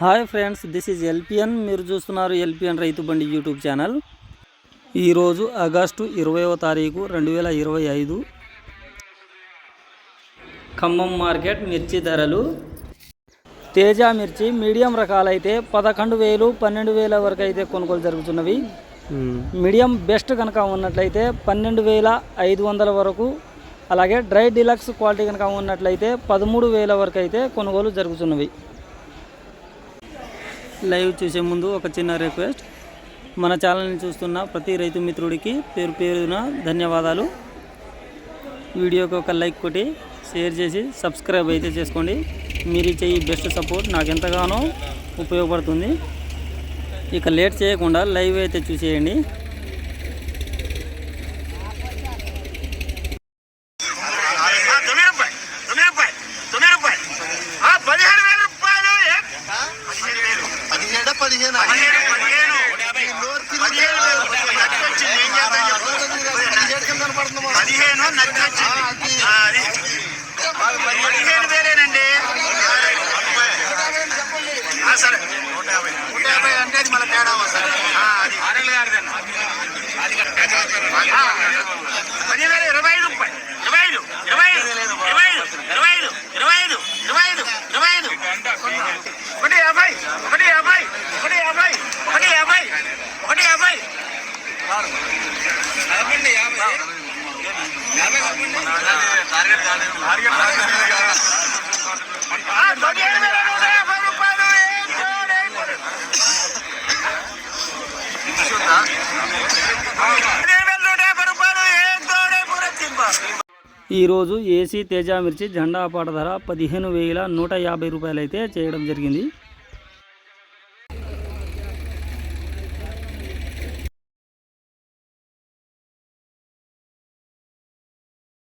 Hi friends, this is LPN. మీరు చూస్తున్నారు LPN రైతు బండి యూట్యూబ్ ఛానల్. ఈరోజు ఆగస్టు 20వ తారీఖు 2025 ఖమ్మం మార్కెట్ మిర్చి ధరలు. తేజ మిర్చి మీడియం రకాలైతే 11,000 12,000 వరకు అయితే కొనుగోలు జరుగుతున్నవి. మీడియం బెస్ట్ కనుక ఉన్నట్లయితే 12,500 వరకు, అలాగే డ్రై డిలక్స్ క్వాలిటీ కనుక ఉన్నట్లయితే 13,000 వరకు అయితే కొనుగోలు జరుగుతున్నవి. లైవ్ చూసే ముందు ఒక చిన్న రిక్వెస్ట్, మన ఛానల్ని చూస్తున్న ప్రతి రైతు మిత్రుడికి పేరు పేరున ధన్యవాదాలు. వీడియోకి ఒక లైక్ కొట్టి షేర్ చేసి సబ్స్క్రైబ్ అయితే చేసుకోండి. మీరు ఇచ్చే ఈ బెస్ట్ సపోర్ట్ నాకు ఎంతగానో ఉపయోగపడుతుంది. ఇక లేట్ చేయకుండా లైవ్ అయితే చూసేయండి. సరే 150 అంటే అది మళ్ళీ తేడా వస్తుంది. 10,000 25 రూపాయలు 25 25 25 25 25 25 25 150 150 150 150 150 ఈరోజు ఏసీ తేజ మిర్చి జెండా పాట ధర 15,150 రూపాయలు అయితే చేయడం జరిగింది.